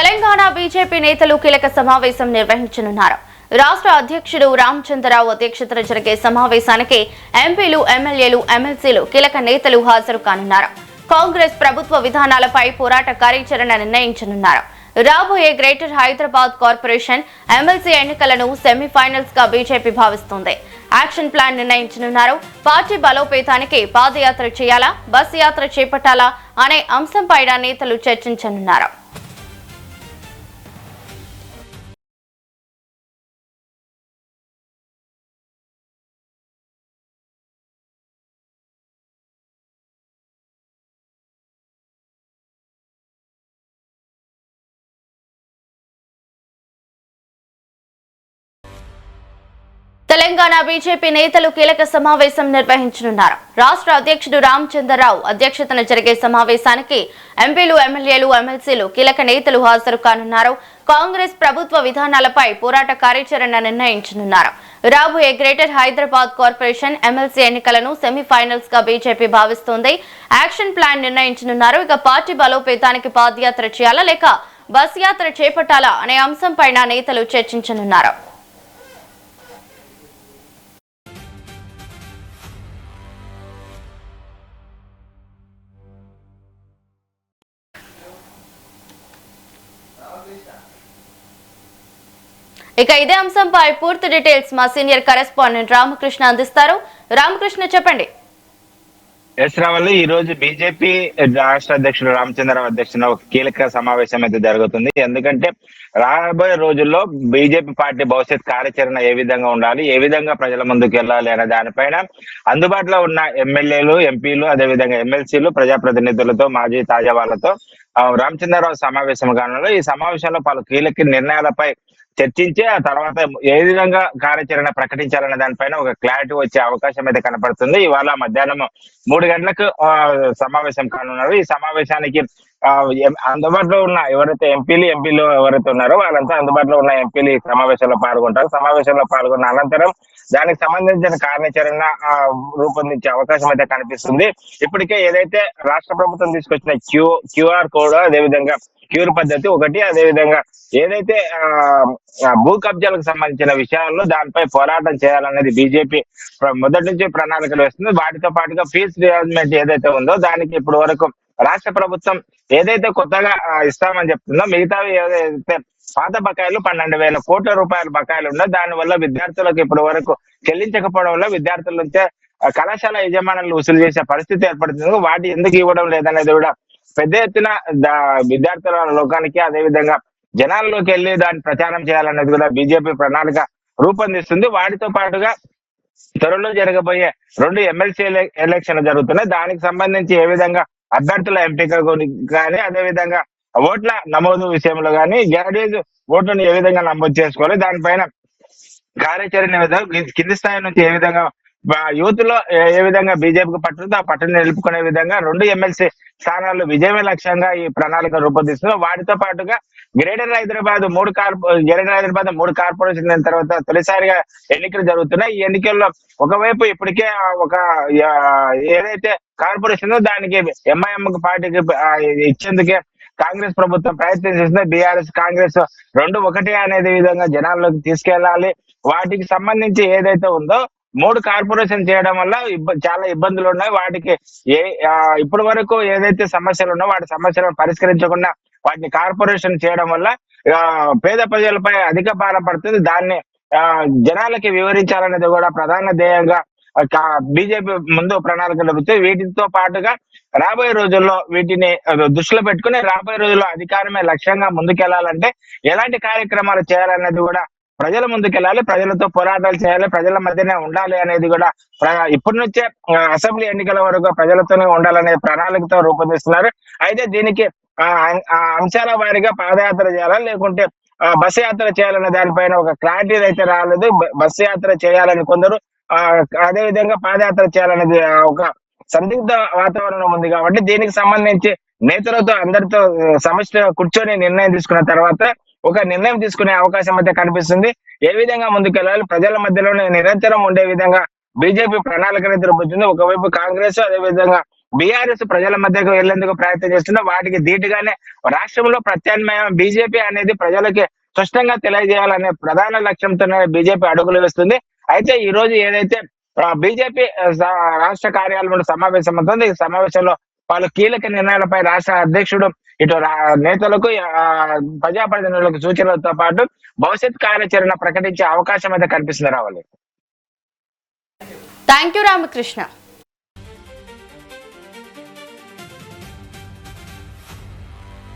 Telangana BJP నేతలు కీలక సమావేశం నిర్వహించనున్నారు. రాష్ట్ర అధ్యక్షుడు రామచంద్రరావు అధ్యక్షతన జరిగే సమావేశానికి ఎంపీలు, ఎమ్మెల్యేలు, ఎమ్మెల్సీలు, కీలక నేతలు హాజరు కానున్నారు. కాంగ్రెస్ ప్రభుత్వ విధానాలపై పోరాట కార్యాచరణ నిర్ణయించనున్నారు. రాబోయే గ్రేటర్ హైదరాబాద్ కార్పొరేషన్ ఎమ్మెల్సీ ఎన్నికలను సెమీఫైనల్స్ గా బీజేపీ భావిస్తోంది. యాక్షన్ ప్లాన్ నిర్ణయించనున్నారు. పార్టీ బలోపేతానికి పాదయాత్ర చేయాలా, బస్ యాత్ర చేపట్టాలా అనే అంశంపై నేతలు చర్చించనున్నారు. తెలంగాణ బీజేపీ నేతలు కీలక సమావేశం నిర్వహించనున్నారు. రాష్ట్ర అధ్యక్షుడు రామచంద్రరావు అధ్యక్షతన జరిగే సమావేశానికి ఎంపీలు, ఎమ్మెల్యేలు, ఎమ్మెల్సీలు, కీలక నేతలు హాజరు కానున్నారు. కాంగ్రెస్ ప్రభుత్వ విధానాలపై పోరాట కార్యాచరణ నిర్ణయించనున్నారు. రాబోయే గ్రేటర్ హైదరాబాద్ కార్పొరేషన్ ఎమ్మెల్సీ ఎన్నికలను సెమీఫైనల్స్ గా బీజేపీ భావిస్తోంది. యాక్షన్ ప్లాన్ నిర్ణయించనున్నారు. ఇక పార్టీ బలోపేతానికి పాదయాత్ర చేయాలా లేక బస్ యాత్ర చేపట్టాలా అనే అంశంపై నేతలు చర్చించనున్నారు. ఇక ఇదే అంశంపై పూర్తి డీటెయిల్స్ మా సీనియర్ కరెస్పాండెంట్ రామకృష్ణ అందిస్తారు. రామకృష్ణ, చెప్పండి. ఎస్ రావాలి. ఈ రోజు బీజేపీ రాష్ట్ర అధ్యక్షుడు రామచంద్రరావు అధ్యక్షున ఒక కీలక సమావేశం అయితే జరుగుతుంది. ఎందుకంటే రాబోయే రోజుల్లో బీజేపీ పార్టీ భవిష్యత్ కార్యాచరణ ఏ విధంగా ఉండాలి, ఏ విధంగా ప్రజల ముందుకు వెళ్ళాలి అనే దానిపైన అందుబాటులో ఉన్న ఎమ్మెల్యేలు, ఎంపీలు, అదేవిధంగా ఎమ్మెల్సీలు, ప్రజాప్రతినిధులతో, మాజీ తాజా వాళ్ళతో రామచంద్రరావు సమావేశం కానున్నారు. ఈ సమావేశంలో పలు కీలక నిర్ణయాలపై చర్చించి ఆ తర్వాత ఏ విధంగా కార్యాచరణ ప్రకటించాలనే దానిపైన ఒక క్లారిటీ వచ్చే అవకాశం అయితే కనపడుతుంది. ఇవాళ మధ్యాహ్నం 3 గంటలకు సమావేశం కానున్నారు. ఈ సమావేశానికి అందుబాటులో ఉన్న ఎవరైతే ఎంపీలు ఎవరైతే ఉన్నారో వాళ్ళంతా అందుబాటులో ఉన్న ఎంపీలు ఈ సమావేశంలో పాల్గొంటారు. సమావేశంలో పాల్గొన్న అనంతరం దానికి సంబంధించిన కార్యాచరణ రూపొందించే అవకాశం అయితే కనిపిస్తుంది. ఇప్పటికే ఏదైతే రాష్ట్ర ప్రభుత్వం తీసుకొచ్చిన క్యూఆర్ కోడ్, అదేవిధంగా క్యూర్ పద్ధతి ఒకటి, అదేవిధంగా ఏదైతే భూ కబ్జాలకు సంబంధించిన విషయాల్లో దానిపై పోరాటం చేయాలనేది బీజేపీ మొదటి నుంచి ప్రణాళికలు వేస్తుంది. వాటితో పాటుగా ఫీజు రియంబర్స్మెంట్ ఏదైతే ఉందో దానికి ఇప్పుడు వరకు రాష్ట్ర ప్రభుత్వం ఏదైతే కొత్తగా ఇస్తామని చెప్తుందో మిగతావి ఏదైతే పాత బకాయిలు 12,000 కోట్ల రూపాయల బకాయిలు ఉందో దాని వల్ల విద్యార్థులకు ఇప్పటి వరకు చెల్లించకపోవడం వల్ల విద్యార్థుల నుంచే కళాశాల యజమానులు వసూలు చేసే పరిస్థితి ఏర్పడుతుంది. వాటి ఎందుకు ఇవ్వడం లేదనేది కూడా పెద్ద ఎత్తున విద్యార్థుల లోకానికి, అదేవిధంగా జనాల్లోకి వెళ్లి దాన్ని ప్రచారం చేయాలనేది కూడా బీజేపీ ప్రణాళిక రూపొందిస్తుంది. వాటితో పాటుగా త్వరలో జరగబోయే 2 ఎమ్మెల్సీ ఎలక్షన్లు జరుగుతున్నాయి. దానికి సంబంధించి ఏ విధంగా అభ్యర్థుల ఎంపిక కానీ, అదేవిధంగా ఓట్ల నమోదు విషయంలో కానీ, గ్యారేజ్ ఓట్లను ఏ విధంగా నమోదు చేసుకోవాలి, దానిపైన కార్యాచరణ కింది స్థాయి నుంచి ఏ విధంగా యూత్ లో ఏ విధంగా బీజేపీకి పట్టుందో ఆ పట్టును నిలుపుకునే విధంగా 2 ఎమ్మెల్సీ స్థానాల్లో విజయమే లక్ష్యంగా ఈ ప్రణాళిక రూపొందిస్తున్నారు. వాటితో పాటుగా గ్రేటర్ హైదరాబాద్ 3 కార్పొరేషన్ అయిన తర్వాత తొలిసారిగా ఎన్నికలు జరుగుతున్నాయి. ఈ ఎన్నికల్లో ఒకవైపు ఇప్పటికే ఒక ఏదైతే కార్పొరేషన్ దానికి ఎంఐఎం పార్టీకి ఇచ్చేందుకే కాంగ్రెస్ ప్రభుత్వం ప్రయత్నం చేస్తుంది. బీఆర్ఎస్, కాంగ్రెస్ 2 ఒకటే అనేది విధంగా జనాల్లోకి తీసుకెళ్లాలి. వాటికి సంబంధించి ఏదైతే ఉందో 3 కార్పొరేషన్ చేయడం వల్ల చాలా ఇబ్బందులు ఉన్నాయి. వాటికి ఇప్పటి వరకు ఏదైతే సమస్యలు ఉన్నాయో వాటి సమస్యలను పరిష్కరించకుండా వాటిని కార్పొరేషన్ చేయడం వల్ల పేద ప్రజలపై అధిక భారం పడుతుంది. దాన్ని జనాలకి వివరించాలనేది కూడా ప్రధాన ధ్యేయంగా బీజేపీ ముందు ప్రణాళికలు వచ్చాయి. వీటితో పాటుగా రాబోయే రోజుల్లో వీటిని దృష్టిలో పెట్టుకుని రాబోయే రోజుల్లో అధికారమే లక్ష్యంగా ముందుకెళ్లాలంటే ఎలాంటి కార్యక్రమాలు చేయాలనేది కూడా ప్రజల ముందుకెళ్ళాలి, ప్రజలతో పోరాటాలు చేయాలి, ప్రజల మధ్యనే ఉండాలి అనేది కూడా ఇప్పటి నుంచే అసెంబ్లీ ఎన్నికల వరకు ప్రజలతోనే ఉండాలనే ప్రణాళికతో రూపొందిస్తున్నారు. అయితే దీనికి అంశాల వారీగా పాదయాత్ర చేయాలా లేకుంటే బస్సు యాత్ర చేయాలనే దానిపైన ఒక క్లారిటీ అయితే రాలేదు. బస్సు యాత్ర చేయాలని కొందరు, అదే విధంగా పాదయాత్ర చేయాలనేది ఒక సందిగ్ధ వాతావరణం ఉంది. కాబట్టి దీనికి సంబంధించి నేతలతో అందరితో సమస్య కూర్చొని నిర్ణయం తీసుకున్న తర్వాత ఒక నిర్ణయం తీసుకునే అవకాశం అయితే కనిపిస్తుంది. ఏ విధంగా ముందుకెళ్ళాలి, ప్రజల మధ్యలోనే నిరంతరం ఉండే విధంగా బీజేపీ ప్రణాళికను రూపొందించింది. ఒకవైపు కాంగ్రెస్, అదే విధంగా బీఆర్ఎస్ ప్రజల మధ్యకు వెళ్లేందుకు ప్రయత్నం చేస్తున్నా వాటికి ధీటుగానే రాష్ట్రంలో ప్రత్యామ్నాయం బీజేపీ అనేది ప్రజలకి స్పష్టంగా తెలియజేయాలనే ప్రధాన లక్ష్యంతోనే బీజేపీ అడుగులు వేస్తుంది. అయితే ఈ రోజు ఏదైతే బీజేపీ రాష్ట్ర కార్యాలయంలో సమావేశం అవుతుంది, ఈ సమావేశంలో పలు కీలక నిర్ణయాలపై రాష్ట్ర అధ్యక్షుడు ఇటు నేతలకు ప్రజాప్రతినిధులకు సూచనలతో పాటు భవిష్యత్ కార్యాచరణ ప్రకటించే అవకాశం అయితే కనిపిస్తుంది. రావాలి. Thank you Ramakrishna.